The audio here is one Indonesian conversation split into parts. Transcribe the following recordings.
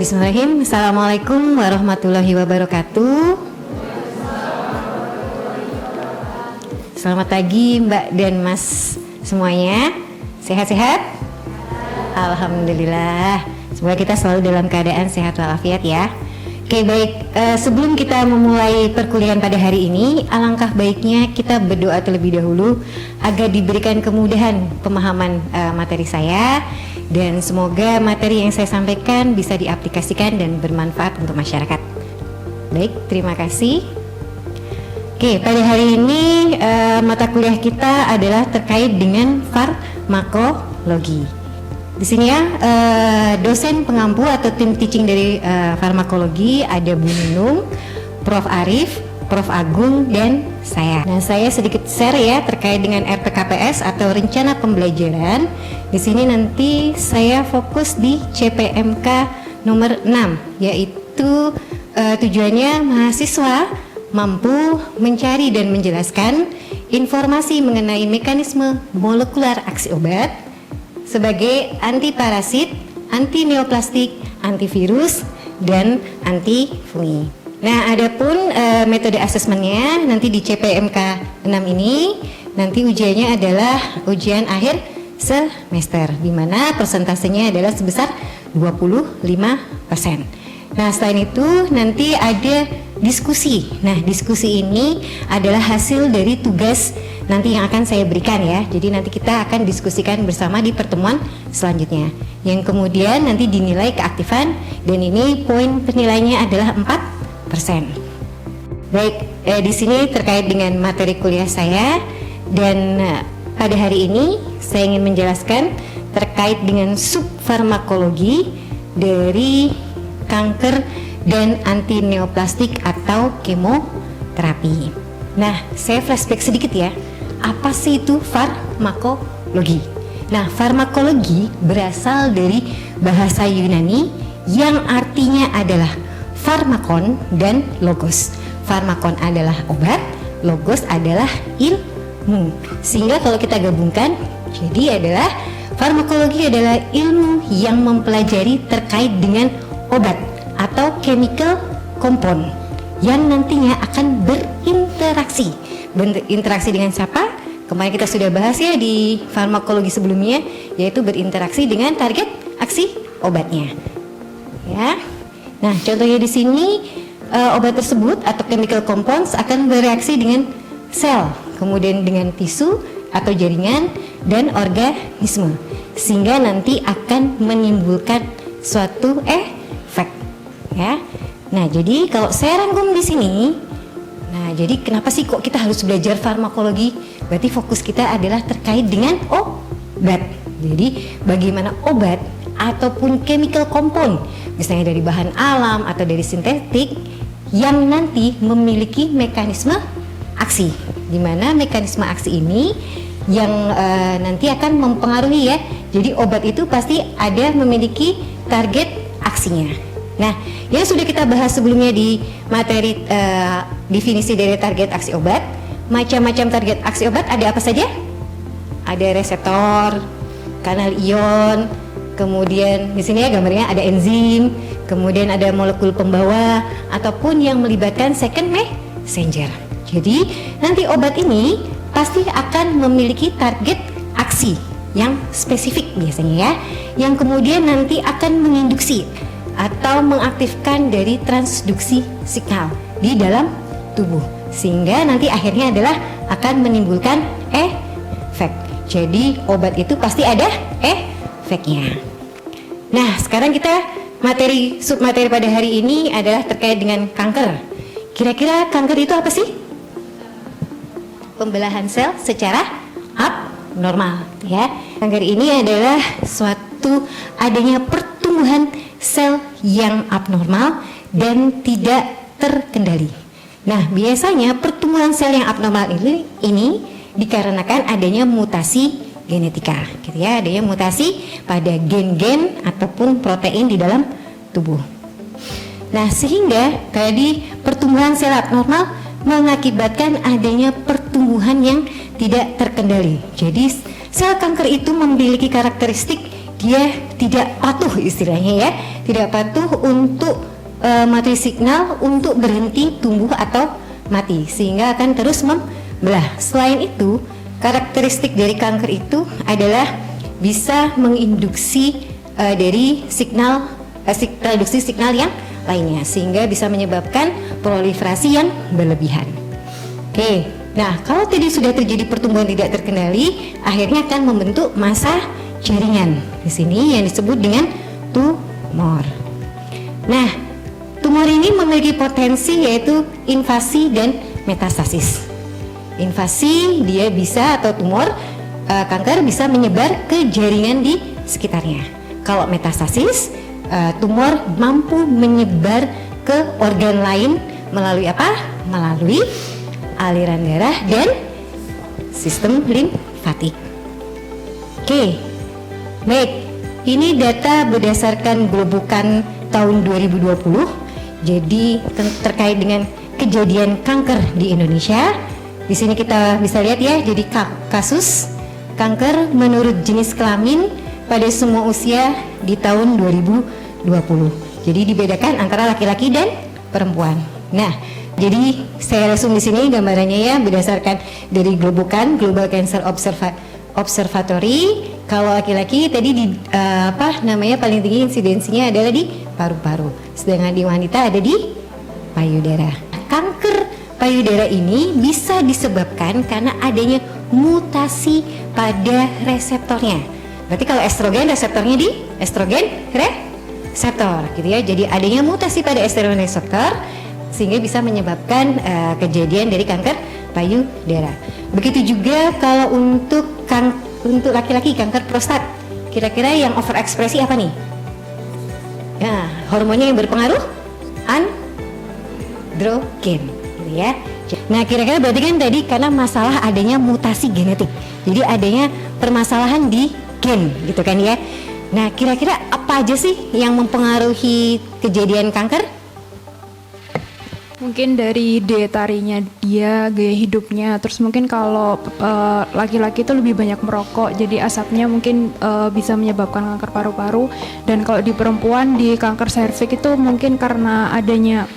Bismillahirrahmanirrahim. Assalamualaikum warahmatullahi wabarakatuh. Selamat pagi Mbak dan Mas semuanya. Sehat-sehat? Alhamdulillah. Semoga kita selalu dalam keadaan sehat walafiat ya. Oke, baik, sebelum kita memulai perkuliahan pada hari ini, alangkah baiknya kita berdoa terlebih dahulu agar diberikan kemudahan pemahaman materi saya, dan semoga materi yang saya sampaikan bisa diaplikasikan dan bermanfaat untuk masyarakat. Baik, terima kasih. Oke, pada hari ini mata kuliah kita adalah terkait dengan farmakologi. Di sini ya, dosen pengampu atau tim teaching dari farmakologi ada Bu Nunung, Prof Arif, Prof Agung, dan saya. Nah, saya sedikit share ya terkait dengan RPKPS atau rencana pembelajaran. Di sini nanti saya fokus di CPMK nomor 6, yaitu tujuannya mahasiswa mampu mencari dan menjelaskan informasi mengenai mekanisme molekular aksi obat sebagai anti parasit, anti neoplastik, antivirus, dan anti fungi. Nah, adapun metode asesmennya nanti di CPMK 6 ini nanti ujiannya adalah ujian akhir semester, di mana persentasenya adalah sebesar 25%. Nah, selain itu nanti ada diskusi. Nah, diskusi ini adalah hasil dari tugas nanti yang akan saya berikan ya. Jadi nanti kita akan diskusikan bersama di pertemuan selanjutnya, yang kemudian nanti dinilai keaktifan, dan ini poin penilaiannya adalah 4%. Baik, di sini terkait dengan materi kuliah saya, dan pada hari ini saya ingin menjelaskan terkait dengan subfarmakologi dari kanker dan anti neoplastik atau kemoterapi. Nah, saya flashback sedikit ya. Apa sih itu farmakologi? Nah, farmakologi berasal dari bahasa Yunani yang artinya adalah farmakon dan logos. Farmakon adalah obat, logos adalah ilmu. Sehingga kalau kita gabungkan, jadi adalah farmakologi adalah ilmu yang mempelajari terkait dengan obat atau chemical compound yang nantinya akan berinteraksi dengan siapa? Kemarin kita sudah bahas ya di farmakologi sebelumnya, yaitu berinteraksi dengan target aksi obatnya. Ya. Nah, contohnya di sini obat tersebut atau chemical compounds akan bereaksi dengan sel, kemudian dengan tisu atau jaringan dan organisme, sehingga nanti akan menimbulkan suatu efek. Ya. Nah, jadi kalau saya rangkum di sini, nah, jadi kenapa sih kok kita harus belajar farmakologi? Berarti fokus kita adalah terkait dengan obat. Jadi bagaimana obat ataupun chemical compound, misalnya dari bahan alam atau dari sintetik, yang nanti memiliki mekanisme aksi, di mana mekanisme aksi ini yang nanti akan mempengaruhi ya. Jadi obat itu pasti ada memiliki target aksinya. Nah, yang sudah kita bahas sebelumnya di materi definisi dari target aksi obat, macam-macam target aksi obat ada apa saja? Ada reseptor, kanal ion, kemudian di sini ya gambarnya ada enzim, kemudian ada molekul pembawa ataupun yang melibatkan second messenger. Jadi nanti obat ini pasti akan memiliki target aksi yang spesifik biasanya ya, yang kemudian nanti akan menginduksi atau mengaktifkan dari transduksi signal di dalam tubuh, sehingga nanti akhirnya adalah akan menimbulkan efek. Jadi obat itu pasti ada efeknya. Nah, sekarang kita submateri pada hari ini adalah terkait dengan kanker. Kira-kira kanker itu apa sih? Pembelahan sel secara abnormal ya. Kanker ini adalah suatu adanya pertumbuhan sel yang abnormal dan tidak terkendali. Nah, biasanya pertumbuhan sel yang abnormal ini dikarenakan adanya mutasi genetika, gitu ya, adanya mutasi pada gen-gen ataupun protein di dalam tubuh. Nah, sehingga tadi pertumbuhan sel abnormal mengakibatkan adanya pertumbuhan yang tidak terkendali. Jadi sel kanker itu memiliki karakteristik dia tidak patuh istilahnya ya, tidak patuh untuk materi signal untuk berhenti tumbuh atau mati, sehingga akan terus membelah. Selain itu, karakteristik dari kanker itu adalah bisa menginduksi dari signal reduksi signal yang lainnya, sehingga bisa menyebabkan proliferasi yang berlebihan. Oke, nah kalau tadi sudah terjadi pertumbuhan tidak terkendali, akhirnya akan membentuk massa jaringan di sini yang disebut dengan tumor. Nah, tumor ini memiliki potensi yaitu invasi dan metastasis. Invasi dia bisa, atau tumor kanker bisa menyebar ke jaringan di sekitarnya. Kalau metastasis, tumor mampu menyebar ke organ lain melalui apa? Melalui aliran darah dan sistem limfatik. Oke, baik. Ini data berdasarkan Globokan tahun 2020. Jadi terkait dengan kejadian kanker di Indonesia. Di sini kita bisa lihat ya. Jadi kasus kanker menurut jenis kelamin pada semua usia di tahun 2020. Jadi dibedakan antara laki-laki dan perempuan. Nah, jadi saya resum di sini gambarannya ya, berdasarkan dari Globokan Global Cancer Observatory. Kalau laki-laki tadi di paling tinggi insidensinya adalah di paru-paru, sedangkan di wanita ada di payudara. Kanker payudara ini bisa disebabkan karena adanya mutasi pada reseptornya. Berarti kalau estrogen, reseptornya di estrogen reseptor gitu ya. Jadi adanya mutasi pada estrogen reseptor sehingga bisa menyebabkan kejadian dari kanker payudara. Begitu juga kalau untuk laki-laki kanker prostat, kira-kira yang overekspresi apa nih? Ya, hormonnya yang berpengaruh androgen, gitu ya. Nah, kira-kira berarti kan tadi karena masalah adanya mutasi genetik, jadi adanya permasalahan di gen, gitu kan ya. Nah, kira-kira apa aja sih yang mempengaruhi kejadian kanker? Mungkin dari dietarinya dia, gaya hidupnya, terus mungkin kalau laki-laki itu lebih banyak merokok, jadi asapnya mungkin bisa menyebabkan kanker paru-paru. Dan kalau di perempuan, di kanker serviks itu mungkin karena adanya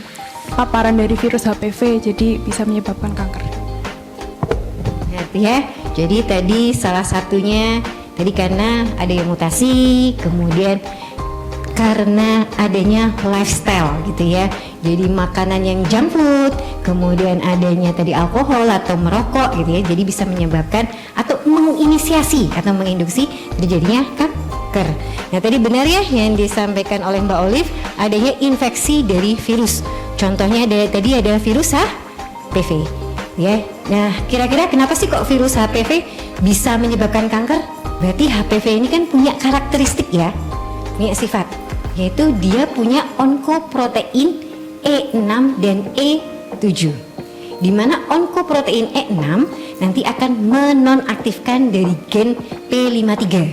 paparan dari virus HPV, jadi bisa menyebabkan kanker. Ya, jadi tadi salah satunya tadi karena adanya mutasi, kemudian karena adanya lifestyle gitu ya. Jadi makanan yang junk food, kemudian adanya tadi alkohol atau merokok gitu ya. Jadi bisa menyebabkan atau menginisiasi atau menginduksi terjadinya kanker. Nah, tadi benar ya yang disampaikan oleh Mbak Olive, adanya infeksi dari virus. Contohnya tadi ada virus HPV ya. Nah, kira-kira kenapa sih kok virus HPV bisa menyebabkan kanker? Berarti HPV ini kan punya karakteristik ya, punya sifat, yaitu dia punya onkoprotein E6 dan E7, di mana onkoprotein E6 nanti akan menonaktifkan dari gen P53,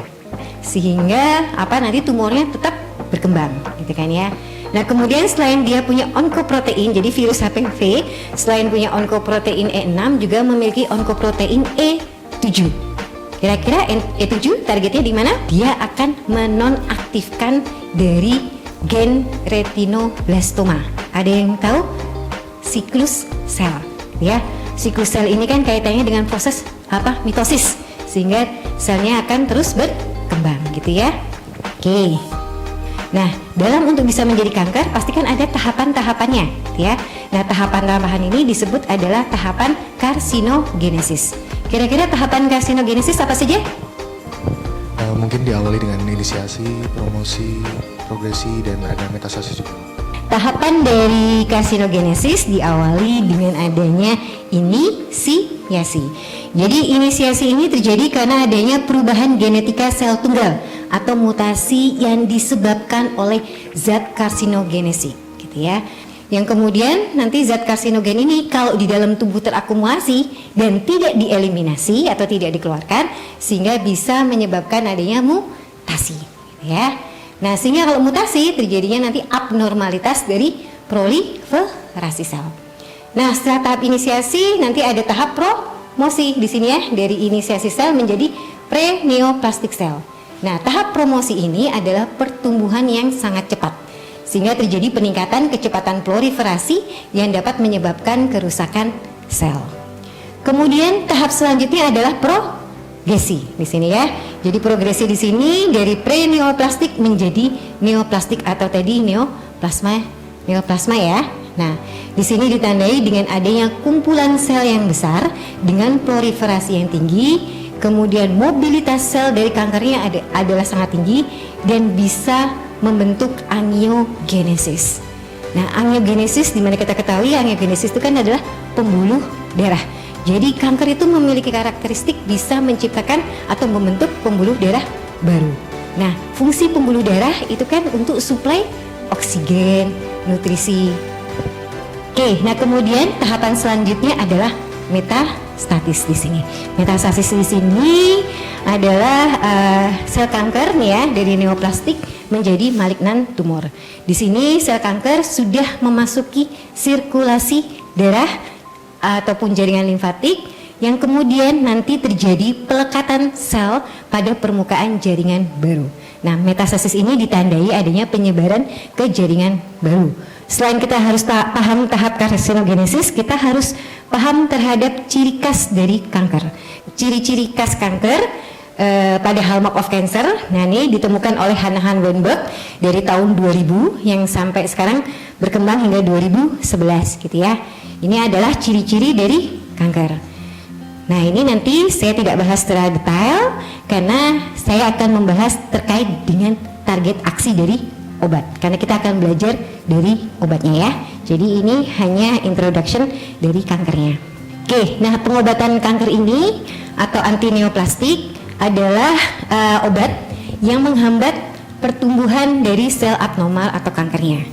sehingga nanti tumornya tetap berkembang, gitu kan ya. Nah, kemudian selain dia punya onkoprotein, jadi virus HPV selain punya onkoprotein E6 juga memiliki onkoprotein E7. Kira-kira E7 targetnya di mana? Dia akan menonaktifkan dari gen retinoblastoma. Ada yang tahu? Siklus sel ya. Siklus sel ini kan kaitannya dengan proses mitosis, sehingga selnya akan terus berkembang gitu ya. Oke. Nah, untuk bisa menjadi kanker pastikan ada tahapan-tahapannya ya. Nah, tahapan-tahapan ini disebut adalah tahapan karsinogenesis. Kira-kira tahapan karsinogenesis apa saja? Mungkin diawali dengan inisiasi, promosi, progresi, dan ada metastasis juga. Tahapan dari karsinogenesis diawali dengan adanya inisiasi. Jadi inisiasi ini terjadi karena adanya perubahan genetika sel tunggal atau mutasi yang disebabkan oleh zat karsinogenesis, gitu ya. Yang kemudian nanti zat karsinogen ini kalau di dalam tubuh terakumulasi dan tidak dieliminasi atau tidak dikeluarkan, sehingga bisa menyebabkan adanya mutasi, gitu ya. Nah, sehingga kalau mutasi terjadinya nanti abnormalitas dari proliferasi sel. Nah, setelah tahap inisiasi nanti ada tahap promosi di sini ya, dari inisiasi sel menjadi pre-neoplastic cell. Nah, tahap promosi ini adalah pertumbuhan yang sangat cepat, sehingga terjadi peningkatan kecepatan proliferasi yang dapat menyebabkan kerusakan sel. Kemudian tahap selanjutnya adalah progresi di sini ya. Jadi progresi di sini dari pre-neoplastik menjadi neoplastik atau tadi neoplasma ya. Nah, di sini ditandai dengan adanya kumpulan sel yang besar dengan proliferasi yang tinggi. Kemudian mobilitas sel dari kankernya adalah sangat tinggi dan bisa membentuk angiogenesis. Nah, angiogenesis, dimana kita ketahui angiogenesis itu kan adalah pembuluh darah. Jadi kanker itu memiliki karakteristik bisa menciptakan atau membentuk pembuluh darah baru. Nah, fungsi pembuluh darah itu kan untuk suplai oksigen, nutrisi. Oke, nah kemudian tahapan selanjutnya adalah metastasis di sini. Metastasis di sini adalah sel kanker nih ya, dari neoplastik menjadi malignan tumor. Di sini sel kanker sudah memasuki sirkulasi darah ataupun jaringan limfatik yang kemudian nanti terjadi pelekatan sel pada permukaan jaringan baru. Nah, metastasis ini ditandai adanya penyebaran ke jaringan baru. Selain kita harus paham tahap karsinogenesis, kita harus paham terhadap ciri khas dari kanker. Ciri-ciri khas kanker pada hallmark of cancer, nah ini ditemukan oleh Hanahan Weinberg dari tahun 2000 yang sampai sekarang berkembang hingga 2011 gitu ya. Ini adalah ciri-ciri dari kanker. Nah, ini nanti saya tidak bahas secara detail karena saya akan membahas terkait dengan target aksi dari obat, karena kita akan belajar dari obatnya ya. Jadi ini hanya introduction dari kankernya. Oke, nah pengobatan kanker ini atau antineoplastik adalah obat yang menghambat pertumbuhan dari sel abnormal atau kankernya.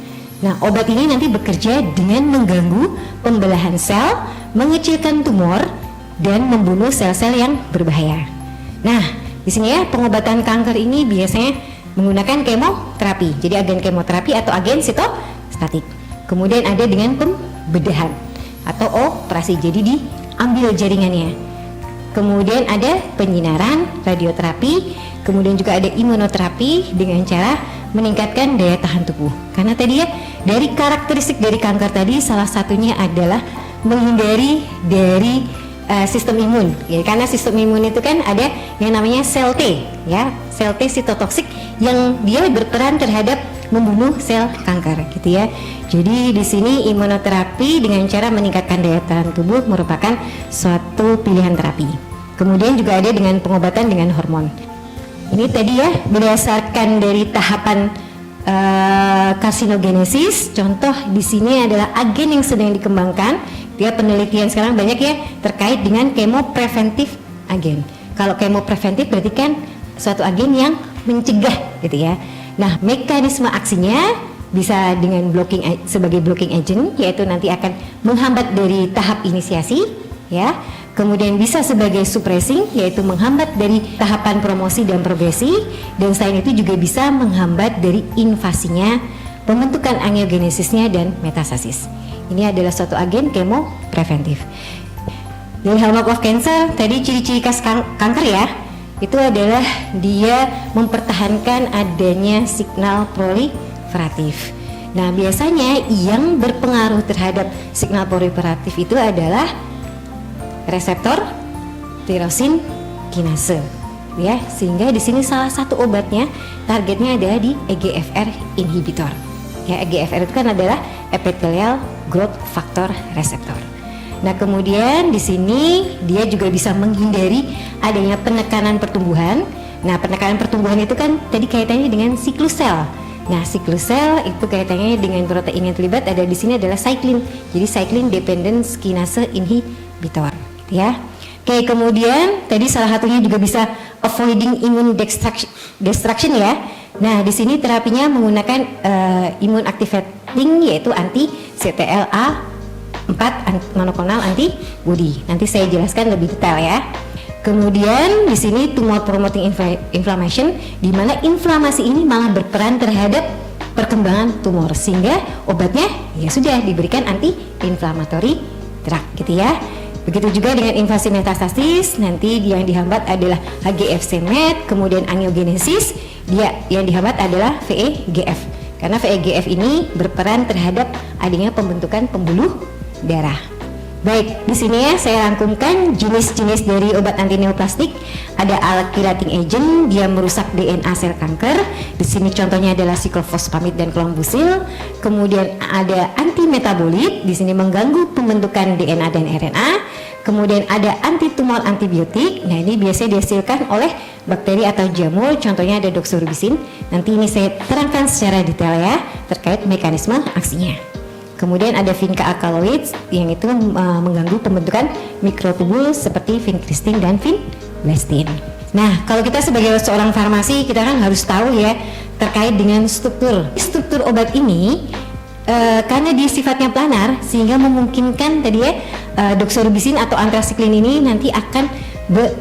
Nah, obat ini nanti bekerja dengan mengganggu pembelahan sel, mengecilkan tumor, dan membunuh sel-sel yang berbahaya. Nah, di sini ya pengobatan kanker ini biasanya menggunakan kemoterapi. Jadi agen kemoterapi atau agen sitostatik. Kemudian ada dengan pembedahan atau operasi. Jadi diambil jaringannya. Kemudian ada penyinaran, radioterapi, kemudian juga ada imunoterapi dengan cara meningkatkan daya tahan tubuh. Karena tadi ya dari karakteristik dari kanker tadi salah satunya adalah menghindari dari sistem imun ya, karena sistem imun itu kan ada yang namanya sel T ya, sel T sitotoksik yang dia berperan terhadap membunuh sel kanker gitu ya. Jadi di sini imunoterapi dengan cara meningkatkan daya tahan tubuh merupakan suatu pilihan terapi. Kemudian juga ada dengan pengobatan dengan hormon. Ini tadi ya berdasarkan dari tahapan karsinogenesis. Contoh di sini adalah agen yang sedang dikembangkan. Dia penelitian sekarang banyak ya terkait dengan kemopreventif agen. Kalau kemopreventif berarti kan suatu agen yang mencegah gitu ya. Nah, mekanisme aksinya bisa dengan sebagai blocking agent, yaitu nanti akan menghambat dari tahap inisiasi ya. Kemudian bisa sebagai suppressing, yaitu menghambat dari tahapan promosi dan progresi, dan selain itu juga bisa menghambat dari invasinya, pembentukan angiogenesisnya dan metastasis. Ini adalah suatu agen kemopreventif. Dari hallmark of cancer, tadi ciri-ciri khas kanker ya, itu adalah dia mempertahankan adanya signal proliferatif. Nah, biasanya yang berpengaruh terhadap signal proliferatif itu adalah reseptor tirosin kinase ya, sehingga di sini salah satu obatnya targetnya adalah di EGFR inhibitor. Ya, EGFR itu kan adalah epithelial growth factor receptor. Nah, kemudian di sini dia juga bisa menghindari adanya penekanan pertumbuhan. Nah, penekanan pertumbuhan itu kan tadi kaitannya dengan siklus sel. Nah, siklus sel itu kaitannya dengan protein yang terlibat ada di sini adalah cyclin. Jadi cyclin dependent kinase inhibitor, gitu ya. Oke, kemudian tadi salah satunya juga bisa avoiding immune destruction ya. Nah, di sini terapinya menggunakan immune activating yaitu anti CTLA4 monoklonal antibody. Nanti saya jelaskan lebih detail ya. Kemudian di sini tumor promoting inflammation, di mana inflamasi ini malah berperan terhadap perkembangan tumor, sehingga obatnya ya sudah diberikan anti-inflammatory drug gitu ya. Begitu juga dengan invasi metastasis, nanti yang dihambat adalah HGF-C-MET, kemudian angiogenesis, dia yang dihambat adalah VEGF. Karena VEGF ini berperan terhadap adanya pembentukan pembuluh darah. Baik, di sini ya saya rangkumkan jenis-jenis dari obat anti neoplastik. Ada alkylating agent, dia merusak DNA sel kanker. Di sini contohnya adalah siklofosfamid dan klombusil. Kemudian ada antimetabolit, di sini mengganggu pembentukan DNA dan RNA. Kemudian ada antitumor antibiotik. Nah, ini biasanya dihasilkan oleh bakteri atau jamur, contohnya ada doxorubicin. Nanti ini saya terangkan secara detail ya terkait mekanisme aksinya. Kemudian ada vinca alkaloids yang itu mengganggu pembentukan mikrotubul seperti vincristin dan vinblastine. Nah, kalau kita sebagai seorang farmasi, kita kan harus tahu ya terkait dengan struktur obat ini. Karena dia sifatnya planar sehingga memungkinkan tadi ya doxorubicin atau antrasiklin ini nanti akan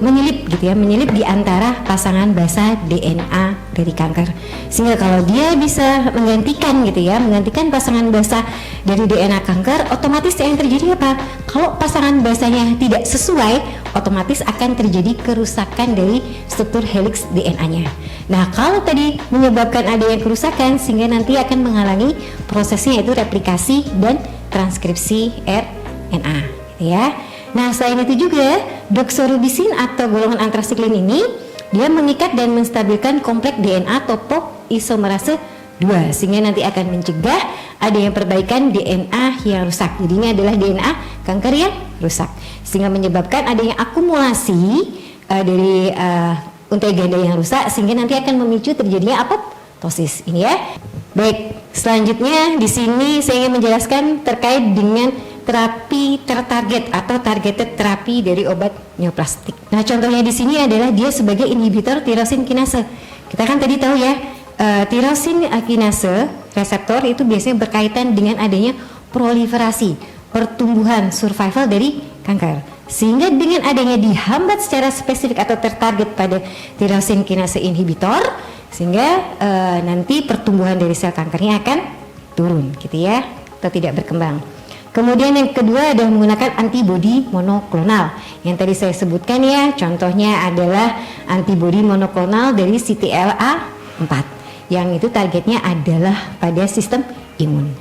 menyelip gitu ya, menyelip di antara pasangan basa DNA dari kanker. Sehingga kalau dia bisa menggantikan gitu ya, menggantikan pasangan basa dari DNA kanker, otomatis yang terjadi apa? Kalau pasangan basanya tidak sesuai, otomatis akan terjadi kerusakan dari struktur helix DNA-nya. Nah, kalau tadi menyebabkan adanya kerusakan sehingga nanti akan menghalangi prosesnya yaitu replikasi dan transkripsi RNA gitu ya. Nah, selain itu juga doxorubicin atau golongan antrasiklin ini dia mengikat dan menstabilkan kompleks DNA topoisomerase 2 sehingga nanti akan mencegah adanya perbaikan DNA yang rusak. Jadi ini adalah DNA kanker yang rusak sehingga menyebabkan adanya akumulasi dari untai ganda yang rusak sehingga nanti akan memicu terjadinya apoptosis. Ini ya. Baik, selanjutnya di sini saya ingin menjelaskan terkait dengan terapi tertarget atau targeted terapi dari obat neoplastik. Nah, contohnya di sini adalah dia sebagai inhibitor tirosin kinase. Kita kan tadi tahu ya, tirosin kinase reseptor itu biasanya berkaitan dengan adanya proliferasi, pertumbuhan, survival dari kanker. Sehingga dengan adanya dihambat secara spesifik atau tertarget pada tirosin kinase inhibitor, sehingga nanti pertumbuhan dari sel kankernya akan turun gitu ya, atau tidak berkembang. Kemudian yang kedua adalah menggunakan antibodi monoklonal. Yang tadi saya sebutkan ya, contohnya adalah antibodi monoklonal dari CTLA4. Yang itu targetnya adalah pada sistem imun.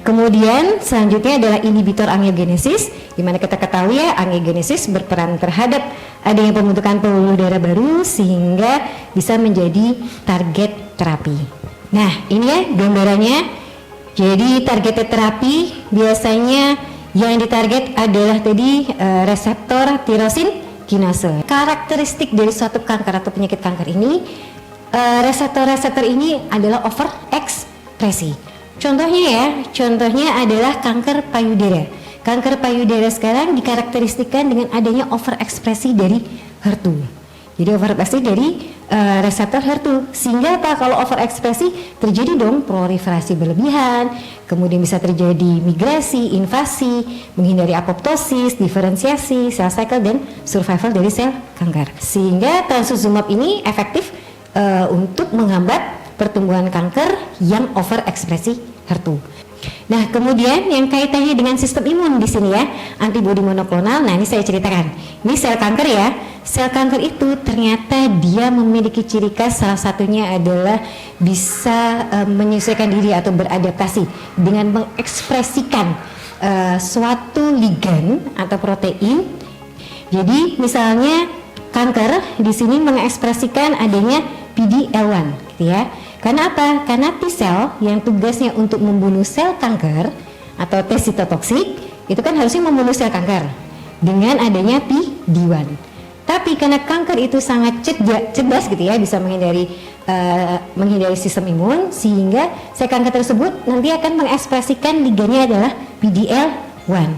Kemudian selanjutnya adalah inhibitor angiogenesis, di mana kita ketahui ya angiogenesis berperan terhadap adanya pembentukan pembuluh darah baru sehingga bisa menjadi target terapi. Nah, ini ya gambarannya. Jadi targeted terapi biasanya yang ditarget adalah tadi reseptor tirosin kinase. Karakteristik dari suatu kanker atau penyakit kanker ini, reseptor-reseptor ini adalah overekspresi. Contohnya adalah kanker payudara. Kanker payudara sekarang dikarakteristikkan dengan adanya overekspresi dari HER2. Jadi overekspresi dari reseptor HER2 sehingga apa, kalau overekspresi terjadi dong proliferasi berlebihan, kemudian bisa terjadi migrasi, invasi, menghindari apoptosis, diferensiasi, cell cycle dan survival dari sel kanker. Sehingga trastuzumab ini efektif untuk menghambat pertumbuhan kanker yang overekspresi HER2. Nah, kemudian yang kaitannya dengan sistem imun di sini ya, antibodi monoklonal. Nah, ini saya ceritakan. Ini sel kanker ya. Sel kanker itu ternyata dia memiliki ciri khas, salah satunya adalah bisa menyesuaikan diri atau beradaptasi dengan mengekspresikan suatu ligan atau protein. Jadi, misalnya kanker di sini mengekspresikan adanya PD-L1 gitu ya. Karena apa? Karena T-sel yang tugasnya untuk membunuh sel kanker atau T sitotoksik itu kan harusnya membunuh sel kanker dengan adanya PD-1. Tapi karena kanker itu sangat cerdas gitu ya, bisa menghindari sistem imun, sehingga sel kanker tersebut nanti akan mengekspresikan ligannya adalah PD-L1.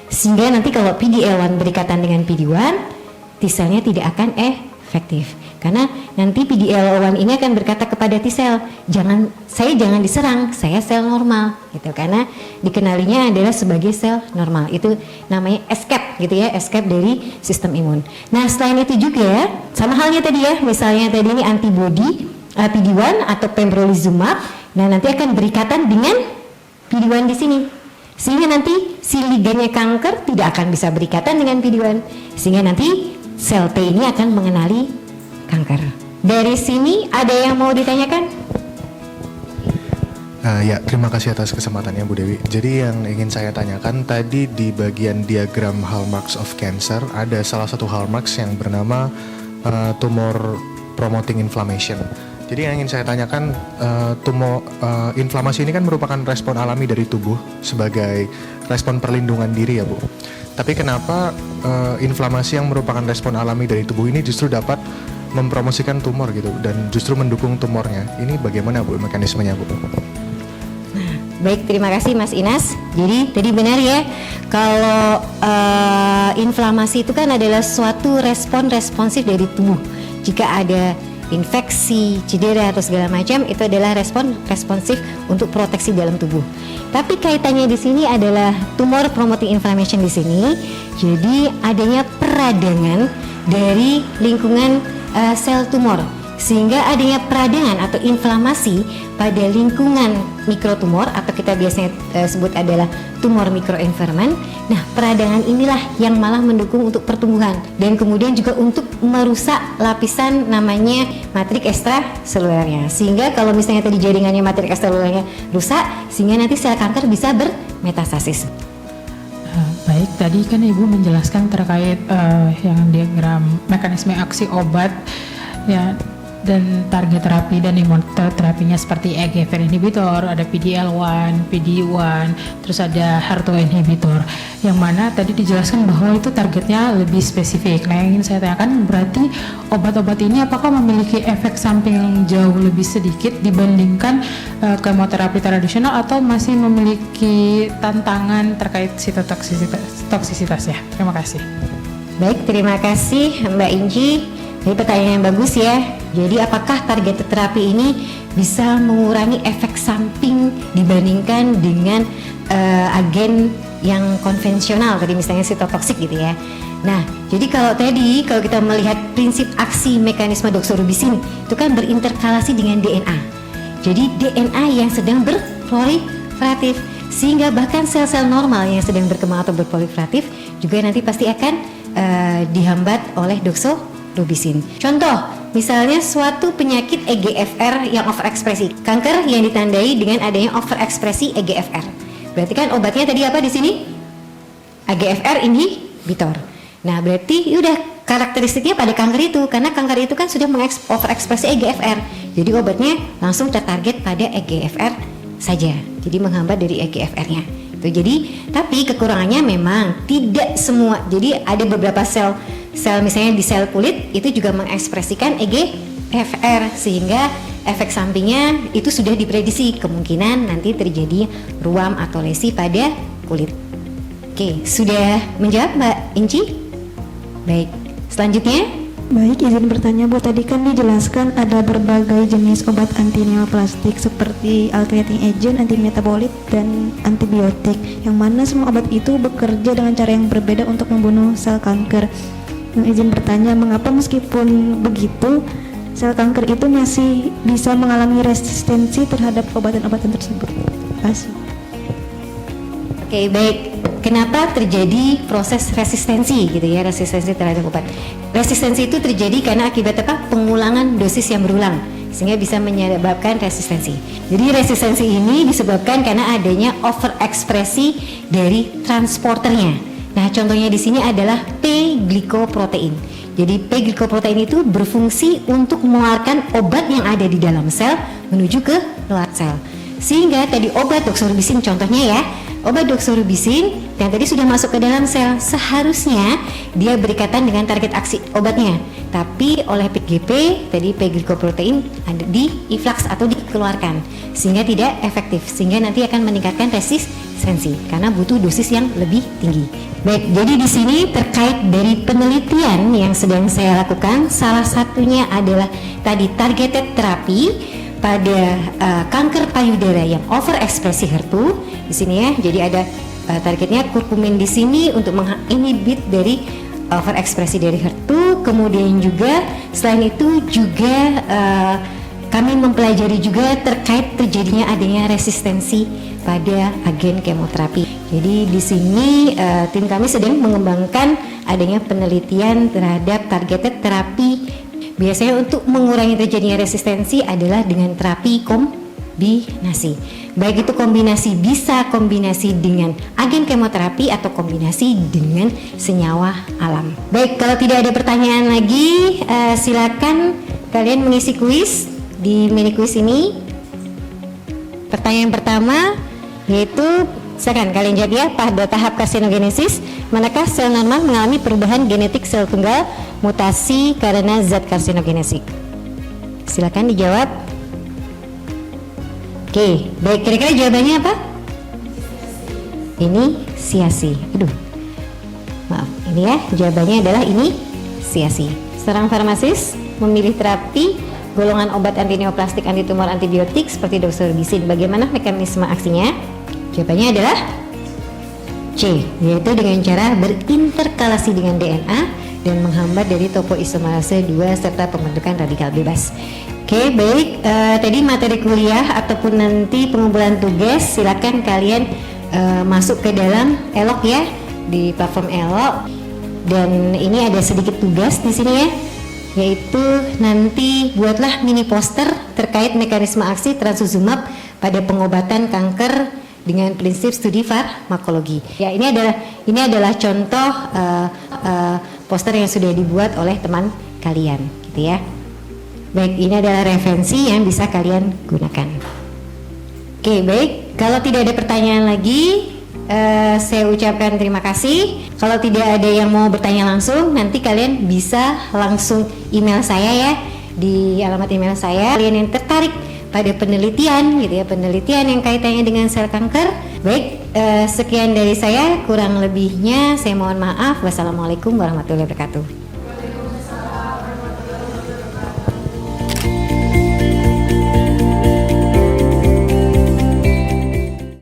Sehingga nanti kalau PD-L1 berikatan dengan PD-1, T-selnya tidak akan efektif. Karena nanti PD-L1 ini akan berkata kepada T-sel, jangan diserang, saya sel normal gitu. Karena dikenalinya adalah sebagai sel normal. Itu namanya escape gitu ya, escape dari sistem imun. Nah, selain itu juga sama halnya tadi ya, misalnya tadi ini antibody PD-1 atau pembrolizumab. Nah, nanti akan berikatan dengan PD-1 di sini. Sehingga nanti si liganya kanker tidak akan bisa berikatan dengan PD-1, sehingga nanti sel T ini akan mengenali kanker. Dari sini ada yang mau ditanyakan? Ya, terima kasih atas kesempatannya Bu Dewi. Jadi yang ingin saya tanyakan tadi di bagian diagram hallmarks of cancer ada salah satu hallmarks yang bernama tumor promoting inflammation. Jadi yang ingin saya tanyakan, inflamasi ini kan merupakan respon alami dari tubuh sebagai respon perlindungan diri ya Bu. Tapi kenapa inflamasi yang merupakan respon alami dari tubuh ini justru dapat mempromosikan tumor gitu dan justru mendukung tumornya? Ini bagaimana Bu mekanismenya Bu? Baik, terima kasih Mas Inas. Jadi tadi benar ya, kalau inflamasi itu kan adalah suatu respon responsif dari tubuh. Jika ada infeksi, cedera atau segala macam, itu adalah respon responsif untuk proteksi dalam tubuh. Tapi kaitannya di sini adalah tumor promoting inflammation di sini. Jadi adanya peradangan dari lingkungan sel tumor, sehingga adanya peradangan atau inflamasi pada lingkungan mikrotumor atau kita biasanya sebut adalah tumor mikroenvironment. Nah, peradangan inilah yang malah mendukung untuk pertumbuhan dan kemudian juga untuk merusak lapisan namanya matrik ekstraselulernya. Sehingga kalau misalnya tadi jaringannya matrik ekstraselulernya rusak, sehingga nanti sel kanker bisa bermetastasis. Baik, tadi kan Ibu menjelaskan terkait yang diagram mekanisme aksi obat ya, dan target terapi dan imunoterapinya seperti EGFR inhibitor, ada PD-L1, PD-1, terus ada HER2 inhibitor, yang mana tadi dijelaskan bahwa itu targetnya lebih spesifik. Nah, yang ingin saya tanyakan, berarti obat-obat ini apakah memiliki efek samping yang jauh lebih sedikit dibandingkan kemoterapi tradisional atau masih memiliki tantangan terkait sitotoksisitas ya? Terima kasih. Baik, terima kasih Mbak Inji. Ini pertanyaan yang bagus ya. Jadi apakah targeted terapi ini bisa mengurangi efek samping dibandingkan dengan agen yang konvensional, tadi misalnya sitotoksik gitu ya. Nah, jadi kalau kita melihat prinsip aksi mekanisme doxorubicin itu kan berinterkalasi dengan DNA. Jadi DNA yang sedang berproliferatif, sehingga bahkan sel-sel normal yang sedang berkembang atau berproliferatif juga nanti pasti akan dihambat oleh doxorubicin. Contoh, misalnya suatu penyakit EGFR yang overekspresi, kanker yang ditandai dengan adanya overekspresi EGFR. Berarti kan obatnya tadi apa di sini? EGFR inhibitor. Nah, berarti udah karakteristiknya pada kanker itu, karena kanker itu kan sudah overekspresi EGFR. Jadi obatnya langsung tertarget pada EGFR saja. Jadi menghambat dari EGFR-nya. Jadi, tapi kekurangannya memang tidak semua. Jadi ada beberapa sel misalnya di sel kulit itu juga mengekspresikan EGFR, sehingga efek sampingnya itu sudah diprediksi kemungkinan nanti terjadi ruam atau lesi pada kulit. Oke, sudah menjawab Mbak Inci? Baik, selanjutnya. Baik, izin bertanya Bu, tadi kan dijelaskan ada berbagai jenis obat anti neoplastik seperti alkylating agent, antimetabolit, dan antibiotik, yang mana semua obat itu bekerja dengan cara yang berbeda untuk membunuh sel kanker. Yang izin bertanya, mengapa meskipun begitu sel kanker itu masih bisa mengalami resistensi terhadap obatan-obatan tersebut? Terima kasih. Oke, baik. Kenapa terjadi proses resistensi gitu ya, resistensi terhadap obat? Resistensi itu terjadi karena akibat apa? Pengulangan dosis yang berulang, sehingga bisa menyebabkan resistensi. Jadi resistensi ini disebabkan karena adanya overekspresi dari transporternya. Nah, contohnya di sini adalah P-glikoprotein. Jadi P-glikoprotein itu berfungsi untuk mengeluarkan obat yang ada di dalam sel menuju ke luar sel. Sehingga tadi obat doxorubicin contohnya ya, obat doxorubicin yang tadi sudah masuk ke dalam sel, seharusnya dia berikatan dengan target aksi obatnya. Tapi oleh PGP tadi P-glikoprotein ada di influx atau dikeluarkan, sehingga tidak efektif, sehingga nanti akan meningkatkan resistensi karena butuh dosis yang lebih tinggi. Baik, jadi di sini terkait dari penelitian yang sedang saya lakukan, salah satunya adalah tadi targeted terapi pada kanker payudara yang overekspresi HER2 di sini ya. Jadi ada targetnya kurkumin di sini untuk menginhibit dari overekspresi dari HER2. Kemudian juga selain itu juga kami mempelajari juga terkait terjadinya adanya resistensi pada agen kemoterapi. Jadi di sini tim kami sedang mengembangkan adanya penelitian terhadap targeted terapi. Biasanya untuk mengurangi terjadinya resistensi adalah dengan terapi kombinasi. Baik itu kombinasi bisa kombinasi dengan agen kemoterapi atau kombinasi dengan senyawa alam. Baik, kalau tidak ada pertanyaan lagi, silakan kalian mengisi kuis di mini kuis ini. Pertanyaan pertama yaitu, silakan kalian jawab ya, pada tahap karsinogenesis manakah sel normal mengalami perubahan genetik sel tunggal mutasi karena zat karsinogenetik? Silakan dijawab. Oke, baik, kira-kira jawabannya apa? Inisiasi. Aduh, maaf, ini ya, jawabannya adalah inisiasi. Seorang farmasis memilih terapi golongan obat antineoplastik, antitumor, antibiotik seperti doxorubicin. Bagaimana mekanisme aksinya? Jawabannya adalah C, yaitu dengan cara berinterkalasi dengan DNA dan menghambat dari topoisomerase 2 serta pembentukan radikal bebas. Oke, baik, tadi materi kuliah ataupun nanti pengumpulan tugas silakan kalian masuk ke dalam Elok ya, di platform Elok. Dan ini ada sedikit tugas di sini ya, yaitu nanti buatlah mini poster terkait mekanisme aksi trastuzumab pada pengobatan kanker dengan prinsip studi farmakologi. Ya, ini adalah contoh poster yang sudah dibuat oleh teman kalian, gitu ya. Baik, ini adalah referensi yang bisa kalian gunakan. Oke, baik. Kalau tidak ada pertanyaan lagi, saya ucapkan terima kasih. Kalau tidak ada yang mau bertanya langsung, nanti kalian bisa langsung email saya ya, di alamat email saya. Kalian yang tertarik pada penelitian gitu ya, penelitian yang kaitannya dengan sel kanker. Baik, sekian dari saya, kurang lebihnya saya mohon maaf. Wassalamualaikum warahmatullahi wabarakatuh.